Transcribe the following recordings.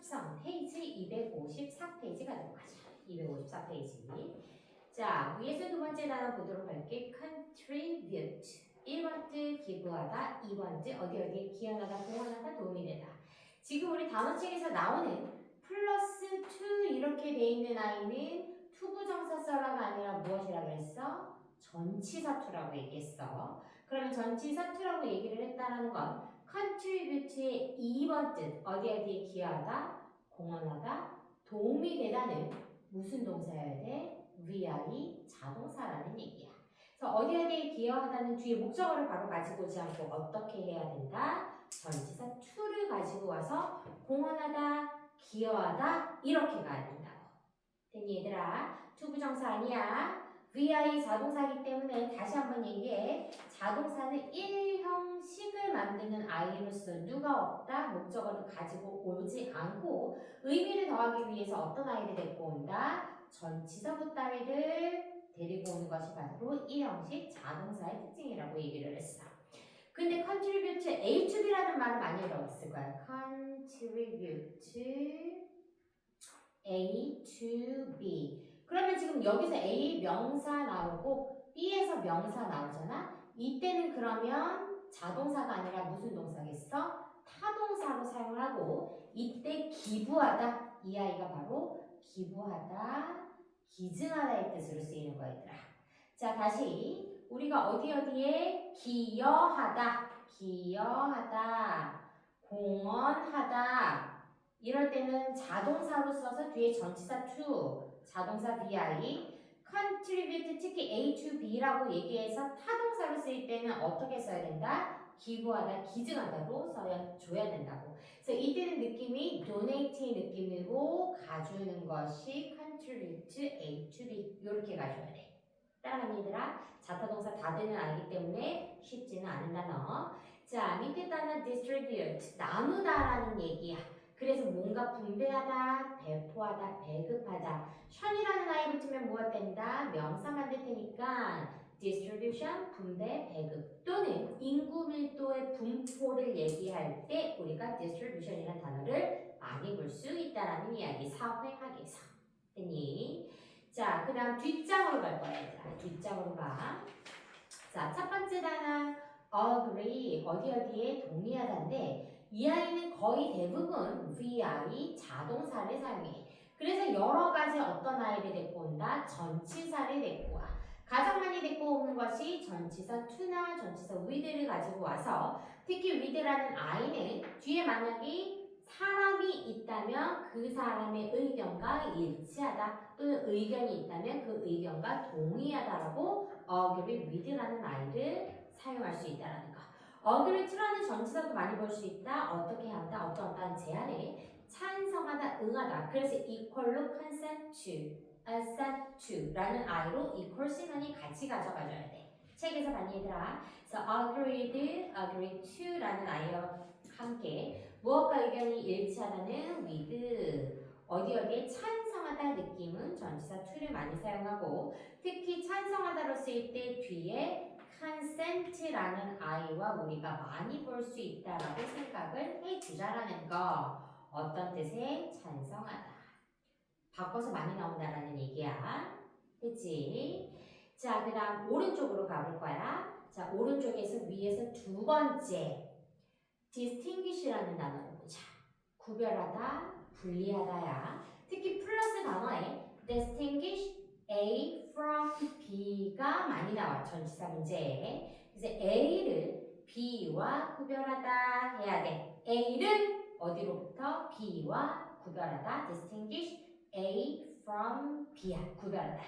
합성 페이지 254페이지가 넘어가죠. 254페이지. 자, 위에서 두 번째 단어 보도록 할게. contribute. 1번 뜻 기부하다, 2번 뜻 어디에 기여하다, 공헌하다, 도움이 되다. 지금 우리 단어책에서 나오는 플러스 to 이렇게 돼 있는 아이는 투부정사서라가 아니라 무엇이라고 했어? 전치사 to라고 얘기했어. 그러면 전치사 to라고 얘기를 했다는 건 contribute의 2번 뜻 어디에 기여하다, 공헌하다, 도움이 되다는 무슨 동사여야 돼? VI 자동사라는 얘기야. 그래서 어디에 기여하다는 뒤에 목적어를 바로 가지고 오지 않고 어떻게 해야 된다? 전치사 to를 가지고 와서 공헌하다, 기여하다 이렇게 가야 된다고. 됐니 얘들아? 투부정사 아니야. VI 자동사이기 때문에 다시 한번 얘기해. 자동사는 1형식을 만드는 아이로서 누가 없다? 목적어를 가지고 오지 않고 의미를 더하기 위해서 어떤 아이를 데리고 온다? 전치사 부따위를 데리고 오는 것이 바로 1형식 자동사의 특징이라고 얘기를 했어. 근데 contribute A to B라는 말을 많이 들어봤을 거야. contribute A to B. 그러면 지금 여기서 A 명사 나오고 B에서 명사 나오잖아. 이때는 그러면 자동사가 아니라 무슨 동사겠어? 타동사로 사용을 하고 이때 기부하다. 이 아이가 바로 기부하다, 기증하다의 뜻으로 쓰이는 거야 얘들아. 자 다시 우리가 어디에 기여하다, 공헌하다 이럴 때는 자동사로 써서 뒤에 전치사 to, 자동사 VI, contribute 특히 A to B라고 얘기해서 타동사로 쓰일 때는 어떻게 써야 된다? 기부하다, 기증하다로 써줘야 된다고. 그래서 이때는 느낌이 donate의 느낌으로 가주는 것이 contribute A to B 이렇게 가줘야 돼. 따라가니 얘들아? 자타동사 다 되는 아이기 때문에 쉽지는 않은 단어. 자 밑에 단어 distribute, 나누다라는 얘기야. 그래서 뭔가 분배하다, 배포하다, 배급하다. 션이라는 아이 붙으면 뭐가 된다? 명사 만들 테니까 distribution, 분배, 배급 또는 인구 밀도의 분포를 얘기할 때 우리가 distribution이라는 단어를 많이 볼 수 있다라는 이야기. 사회학에서. 됐니? 자, 그 다음 뒷장으로 갈 거야. 얘들아. 뒷장으로 가. 자, 첫 번째 단어 agree, 어디에 동의하다인데 이 아이는 거의 대부분 VI 자동사를 사용해. 그래서 여러 가지 어떤 아이를 데리고 온다? 전치사를 데리고 와. 가장 많이 데리고 오는 것이 전치사 to나 전치사 with를 가지고 와서 특히 with라는 아이는 뒤에 만약에 사람이 있다면 그 사람의 의견과 일치하다 또는 의견이 있다면 그 의견과 동의하다라고 agree with라는 아이를 사용할 수 있다라는 거. agree to라는 전치사도 많이 볼 수 있다. 어떻게 한다, 어떠한 제안에 찬성하다, 응하다. 그래서 equal로 consent to 라는 아이로 equal 시너니 같이 가져가줘야 돼. 책에서 봤니 얘들아? 그래서 agreed, agree to 라는 아이와 함께 무엇과 의견이 일치하다는 with 어디에 찬성하다 느낌은 전치사 to를 많이 사용하고 특히 찬성하다로 쓰일 때 뒤에 consent라는 아이와 우리가 많이 볼 수 있다라고 생각을 해주자라는 거. 어떤 뜻에 찬성하다. 바꿔서 많이 나온다라는 얘기야. 됐지? 자, 그 다음 오른쪽으로 가볼 거야. 자, 오른쪽에서 위에서 두 번째 distinguish라는 단어를 보자. 구별하다, 분리하다야. 특히 플러스 단어에 distinguish A from B가 많이 나와. 전치사 문제에. 그래서 A를 B와 구별하다 해야 돼. A를 어디로부터? B와 구별하다. distinguish A from B야. 구별하다.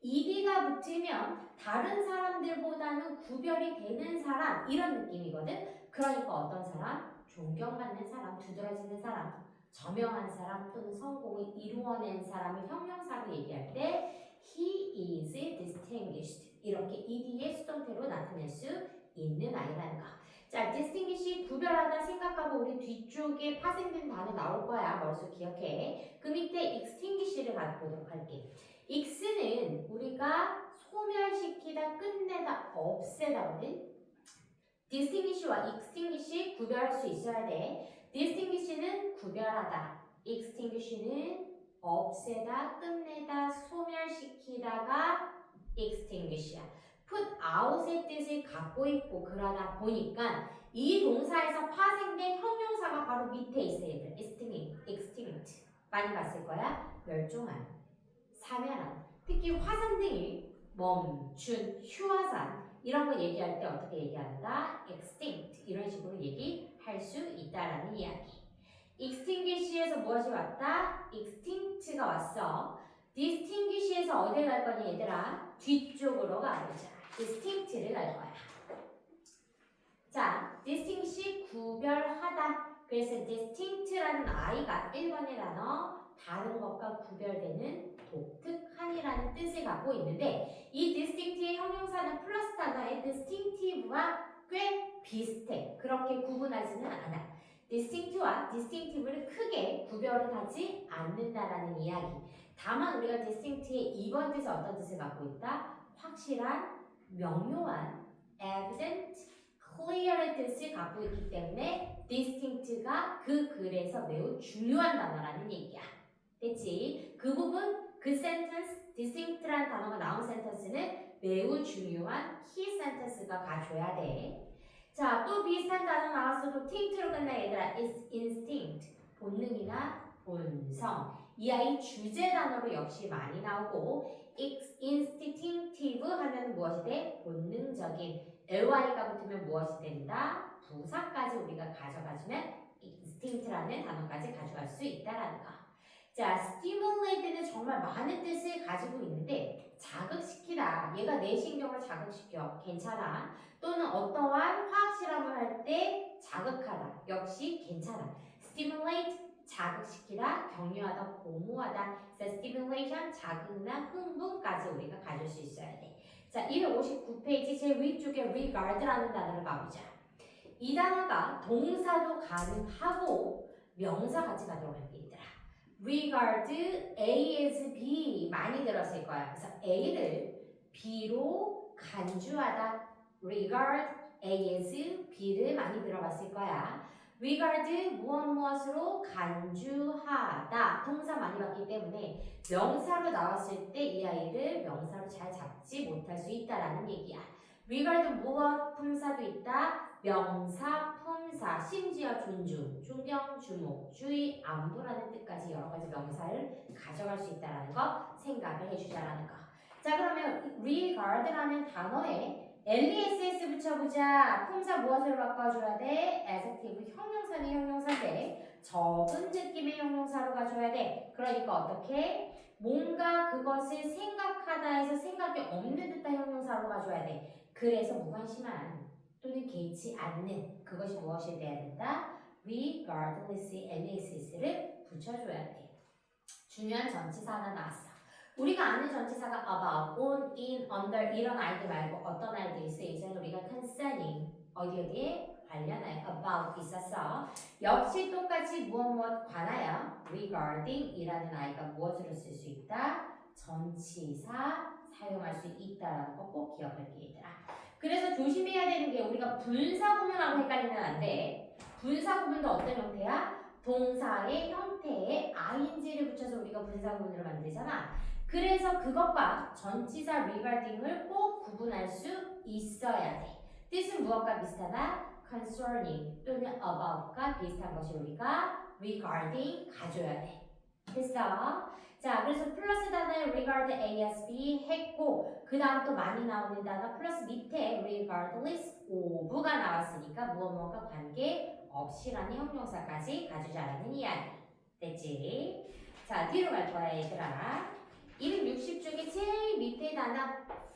ED가 붙으면 다른 사람들보다는 구별이 되는 사람 이런 느낌이거든. 그러니까 어떤 사람? 존경받는 사람, 두드러지는 사람, 저명한 사람 또는 성공을 이루어낸 사람을 형용사로 얘기할 때 he is distinguished 이렇게 ED의 수동태로 나타낼 수 있는 아이라는 거. 자, distinguish 구별하다 생각하고 우리 뒤쪽에 파생된 단어 나올 거야. 머릿속 기억해. 그 밑에 extinguish를 보도록 할게. ex는 우리가 소멸시키다, 끝내다, 없애다거든. distinguish와 extinguish 구별할 수 있어야 돼. distinguish는 구별하다, extinguish는 없애다, 끝내다, 소멸시키다가 extinguish야. put out의 뜻을 갖고 있고 그러다 보니까 이 동사에서 파생된 형용사가 바로 밑에 있어요. 얘들. extinct. 많이 봤을 거야. 멸종한, 사멸한. 특히 화산 등이 멈춘, 휴화산 이런 거 얘기할 때 어떻게 얘기한다? extinct 이런 식으로 얘기할 수 있다라는 이야기. extinguish에서 무엇이 왔다? extinct가 왔어. distinguish에서 어딜 갈 거니 얘들아? 뒤쪽으로 가보자. distinct를 갈 거야. 자, distinguish 구별하다. 그래서 distinct라는 I가 1번의 단어 다른 것과 구별되는 독특한이라는 뜻을 갖고 있는데 이 distinct의 형용사는 플러스 단어의 distinctive와 꽤 비슷해. 그렇게 구분하지는 않아. distinct와 distinctive를 크게 구별을 하지 않는다라는 이야기. 다만 우리가 distinct의 2번 뜻은 어떤 뜻을 갖고 있다? 확실한, 명료한, evident, clear의 뜻을 갖고 있기 때문에 distinct가 그 글에서 매우 중요한 단어라는 얘기야. 됐지? 그 부분, 그 sentence, distinct라는 단어가 나온 센텐스는 매우 중요한 key sentence가 가줘야 돼. 자, 또 비슷한 단어 나왔어도 tinct로 끝나 얘들아. is instinct. 본능이나 본성. 이 아이 주제 단어로 역시 많이 나오고 instinctive 하면 무엇이 돼? 본능적인. ly가 붙으면 무엇이 된다? 부사까지 우리가 가져가주면 instinct라는 단어까지 가져갈 수 있다라는 거. 자, stimulate는 정말 많은 뜻을 가지고 있는데 자극시키다. 얘가 내 신경을 자극시켜. 괜찮아. 또는 어떠한 화학 실험을 할 때 자극하다. 역시 괜찮아. stimulate 자극시키다, 격려하다, 고무하다. 그래서 stimulation 자극이나 흥분까지 우리가 가질 수 있어야 돼. 자, 259페이지 제일 위쪽에 regard라는 단어를 봐보자. 이 단어가 동사도 가능하고 명사 같이 가도록 할게 얘들아. regard A as B 많이 들었을 거야. 그래서 A를 B로 간주하다. regard A as B를 많이 들어봤을 거야. regard 무엇으로 간주하다. 동사 많이 봤기 때문에 명사로 나왔을 때 이 아이를 명사로 잘 잡지 못할 수 있다라는 얘기야. regard 무엇 품사도 있다. 명사, 품사, 심지어 존중, 존경, 주목, 주의, 안부라는 뜻까지 여러 가지 명사를 가져갈 수 있다는 거 생각을 해주자라는 거. 자, 그러면 regard라는 단어에 LESS 붙여보자. 품사 무엇을 바꿔줘야 돼? adjective 형용사는 형용사인데 적은 느낌의 형용사로 가줘야 돼. 그러니까 어떻게? 뭔가 그것을 생각하다에서 생각이 없는 듯한 형용사로 가줘야 돼. 그래서 무관심한 또는 개의치 않는 그것이 무엇이 돼야 된다? regardless, LESS를 붙여줘야 돼. 중요한 전치사 하나 나왔어. 우리가 아는 전치사가 about, on, in, under 이런 아이들 말고 어떤 아이들이 쓰이죠? 우리가 concerning 어디에 관련하여 about 있었어. 역시 똑같이 무엇 관하여 regarding 이라는 아이가 무엇으로 쓸 수 있다? 전치사 사용할 수 있다라는 거 꼭 기억할게 얘들아. 그래서 조심해야 되는 게 우리가 분사구문하고 헷갈리면 안 돼. 분사구문도 어떤 형태야? 동사의 형태에 ing를 붙여서 우리가 분사구문으로 만들잖아. 그래서 그것과 전치사 regarding을 꼭 구분할 수 있어야 돼. 뜻은 무엇과 비슷하다? concerning 또는 about과 비슷한 것이 우리가 regarding 가져야 돼. 됐어? 자, 그래서 플러스 단어에 regard ASB 했고 그 다음 또 많이 나오는 단어 플러스 밑에 regardless of가 나왔으니까 무엇과 관계 없이라는 형용사까지 가져자라는 이야기. 됐지? 자, 뒤로 갈 거야 얘들아. 260 중에 제일 밑에 단어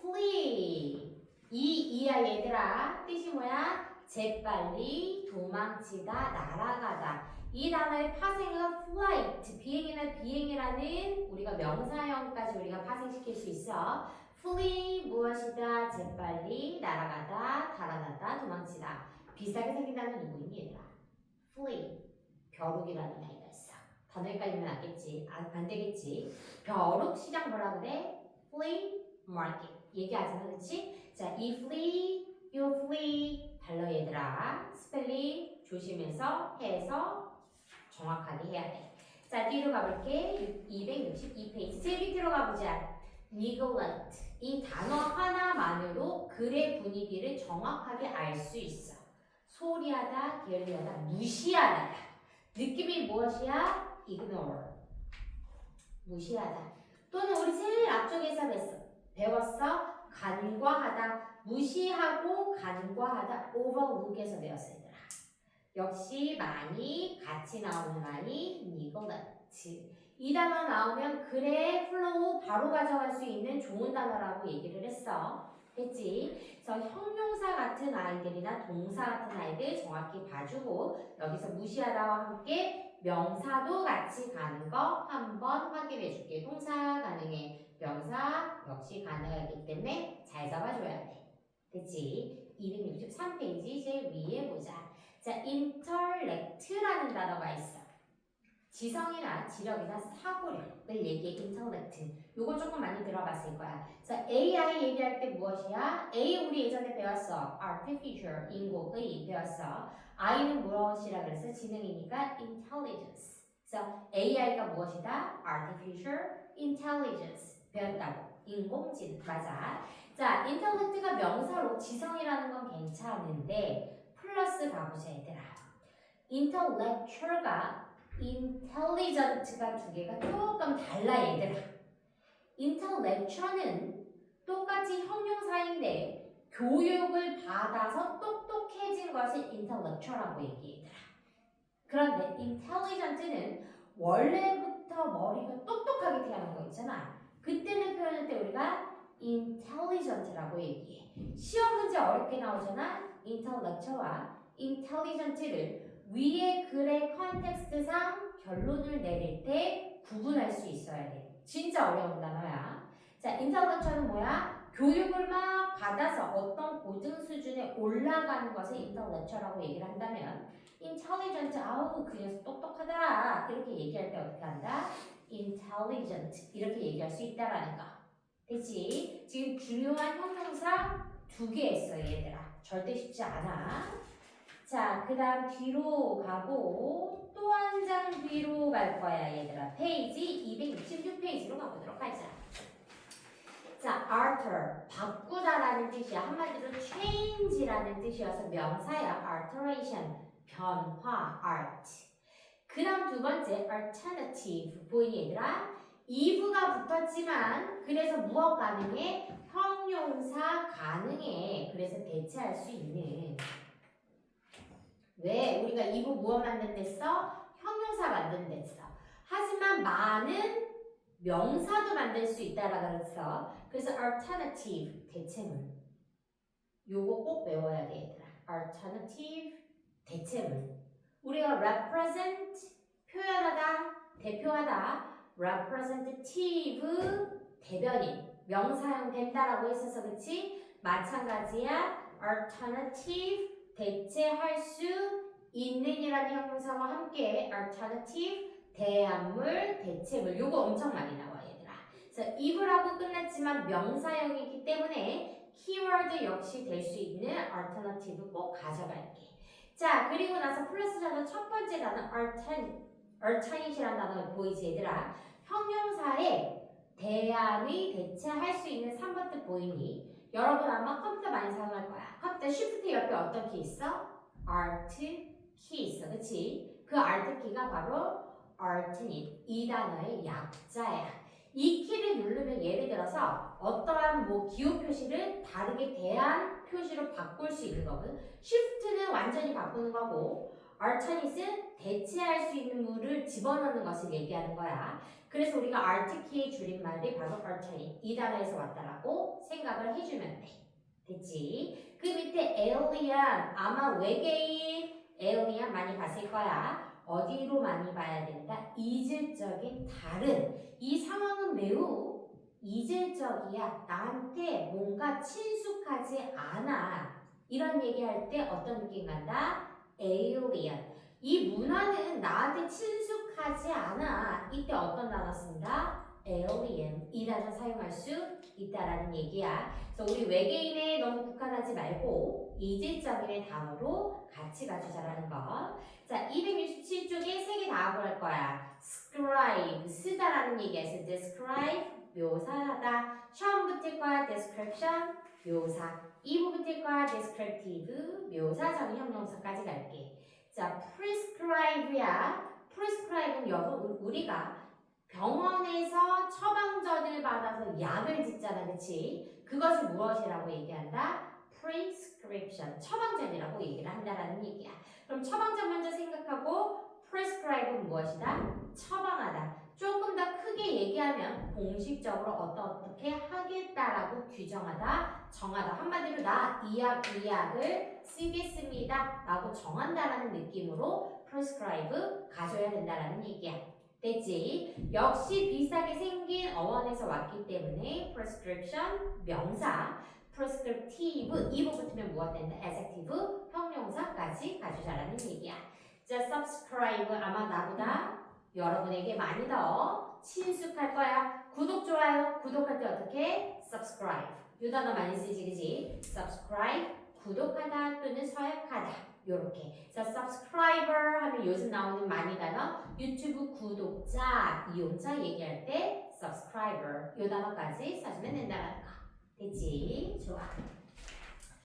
flee 이야 얘들아. 뜻이 뭐야? 재빨리 도망치다, 날아가다. 이 단어의 파생은 flight, 비행이라는 우리가 명사형까지 우리가 파생시킬 수 있어. flee 무엇이다? 재빨리, 날아가다, 달아나다, 도망치다. 비슷하게 생긴 단어 누구니 얘들아? flee, 벼룩이라는 아이가 있어. 단어 헷갈리면 안 되겠지. 벼룩 시작 뭐라 그래? flea market. 얘기하잖아, 그치? 자, 이 flee, you flee 달러 얘들아. 스펠링 조심해서 해서 정확하게 해야 돼. 자, 뒤로 가볼게. 262페이지. 제일 밑으로 가보자. neglect. 이 단어 하나만으로 글의 분위기를 정확하게 알 수 있어. 소리하다, 게을리하다, 무시하다. 느낌이 무엇이야? ignore. 무시하다. 또는 우리 제일 앞쪽에서 배웠어. 간과하다. 무시하고 간과하다. overlook에서 배웠어, 얘들아. 역시 많이 같이 나오는 말이 neglect. 이 단어 나오면 글의 플로우 바로 가져갈 수 있는 좋은 단어라고 얘기를 했어. 됐지? 그래서 형용사 같은 아이들이나 동사 같은 아이들 정확히 봐주고 여기서 무시하다와 함께 명사도 같이 가는 거 한번 확인해 줄게. 동사 가능해. 명사 역시 가능하기 때문에 잘 잡아줘야 돼. 됐지? 263페이지 제일 위에 보자. 자, intellect라는 단어가 있어. 지성이나 지력이나 사고력을 얘기해. intellect. 요거 조금 많이 들어봤을 거야. 자, AI 얘기할 때 무엇이야? A 우리 예전에 배웠어. artificial, 인공의 배웠어. I는 무엇이라 그랬어? 지능이니까 intelligence. 그래서 AI가 무엇이다? artificial intelligence 배웠다고. 인공지능. 맞아. 자, intellect가 명사로 지성이라는 건 괜찮은데 플러스 가보자 얘들아. intellectual과 intelligent가 두 개가 조금 달라 얘들아. intellectual은 똑같이 형용사인데 교육을 받아서 똑똑해진 것을 intellectual라고 얘기해 얘들아. 그런데 intelligent는 원래부터 머리가 똑똑하게 태어난 거 있잖아. 그때는 표현할 때 우리가 intelligent라고 얘기해. 시험 문제 어렵게 나오잖아. intellectual과 intelligent를 위에 글의 컨텍스트상 결론을 내릴 때 구분할 수 있어야 돼. 진짜 어려운 단어야. 자, intellectual은 뭐야? 교육을 막 받아서 어떤 고등 수준에 올라가는 것을 intellectual라고 얘기를 한다면 intelligent, 아우 그 녀석 똑똑하더라 이렇게 얘기할 때 어떻게 한다? intelligent 이렇게 얘기할 수 있다라는 거. 그치? 지금 중요한 형용사 두 개 했어 얘들아. 절대 쉽지 않아. 자, 그 다음 뒤로 가고 또 한 장 뒤로 갈 거야 얘들아. 페이지 266페이지로 가보도록 하자. 자, alter, 바꾸다라는 뜻이야. 한마디로 change라는 뜻이어서 명사야. alteration, 변화, art. 그 다음 두 번째 alternative 보이니 얘들아? ive가 붙었지만 그래서 무엇 가능해? 형용사 가능해. 그래서 대체할 수 있는. 왜? 우리가 이부 무엇 만든댔어? 형용사 만든댔어. 하지만 많은 명사도 만들 수 있다라고 그랬어. 그래서 alternative, 대체물. 요거 꼭 외워야 돼 얘들아. alternative, 대체물. 우리가 represent, 표현하다, 대표하다. representative, 대변인. 명사형 된다라고 했어서 그치? 마찬가지야. alternative, 대체할 수 있는이라는 형용사와 함께 alternative, 대안물, 대체물 요거 엄청 많이 나와 얘들아. 그래서 ive라고 끝났지만 명사형이기 때문에 키워드 역시 될 수 있는 alternative 꼭 가져갈게. 자, 그리고 나서 플러스 단어 첫 번째 단어 alternative이라는 단어 보이지 얘들아. 형용사에 대안의 대체할 수 있는 3번 뜻 보이니? 여러분 아마 컴퓨터 많이 사용할 거야. 컴퓨터 Shift 옆에 어떤 키 있어? Alt 키 있어. 그치? 그 Alt 키가 바로 alternate. 이 단어의 약자야. 이 키를 누르면 예를 들어서 어떠한 뭐 기호 표시를 다르게 대한 표시로 바꿀 수 있는 거거든. Shift는 완전히 바꾸는 거고 alternate는 대체할 수 있는 물을 집어넣는 것을 얘기하는 거야. 그래서 우리가 Alt 키의 줄임말이 바로 alternate 이 단어에서 왔다라고 생각을 해주면 돼. 됐지? 그 밑에 alien 아마 외계인 alien 많이 봤을 거야. 어디로 많이 봐야 된다? 이질적인 다른. 이 상황은 매우 이질적이야. 나한테 뭔가 친숙하지 않아. 이런 얘기할 때 어떤 느낌 간다? alien. 이 문화는 나한테 친숙하지 않아. 이때 어떤 단어 쓴다? alien 이 단어 사용할 수 있다라는 얘기야. 그래서 우리 외계인에 너무 국한하지 말고 이질적인의 단어로 같이 가주자라는 거. 자, 267쪽에 세 개 다 하고 할 거야. scribe 쓰다라는 얘기야. 그래서 describe 묘사하다. 처음 붙을 거야 description 묘사. 2부 붙을 거야 descriptive 묘사 전 형용사까지 갈게. 자, prescribe야. prescribe는 여보 우리가 병원에서 처방전을 받아서 약을 짓잖아, 그치? 그것을 무엇이라고 얘기한다? prescription, 처방전이라고 얘기를 한다라는 얘기야. 그럼 처방전 먼저 생각하고 prescribe는 무엇이다? 처방하다. 조금 더 크게 얘기하면 공식적으로 어떻게 하겠다라고 규정하다, 정하다. 한마디로 나 이 약을 쓰겠습니다 라고 정한다라는 느낌으로 prescribe 가져야 된다라는 얘기야. 됐지? 역시 비슷하게 생긴 어원에서 왔기 때문에 prescription 명사, prescriptive 이부 붙으면 무엇 된다? adjective 형용사까지 가져자라는 얘기야. 자, subscribe 아마 나보다 여러분에게 많이 더 친숙할 거야. 구독, 좋아요. 구독할 때 어떻게? subscribe. 이 단어 많이 쓰지, 그지? subscribe, 구독하다 또는 서약하다. 요렇게. 자, subscriber 하면 요즘 나오는 많이 단어 유튜브 구독자, 이용자 얘기할 때 subscriber 요 단어까지 써주면 된다는 거. 됐지? 좋아.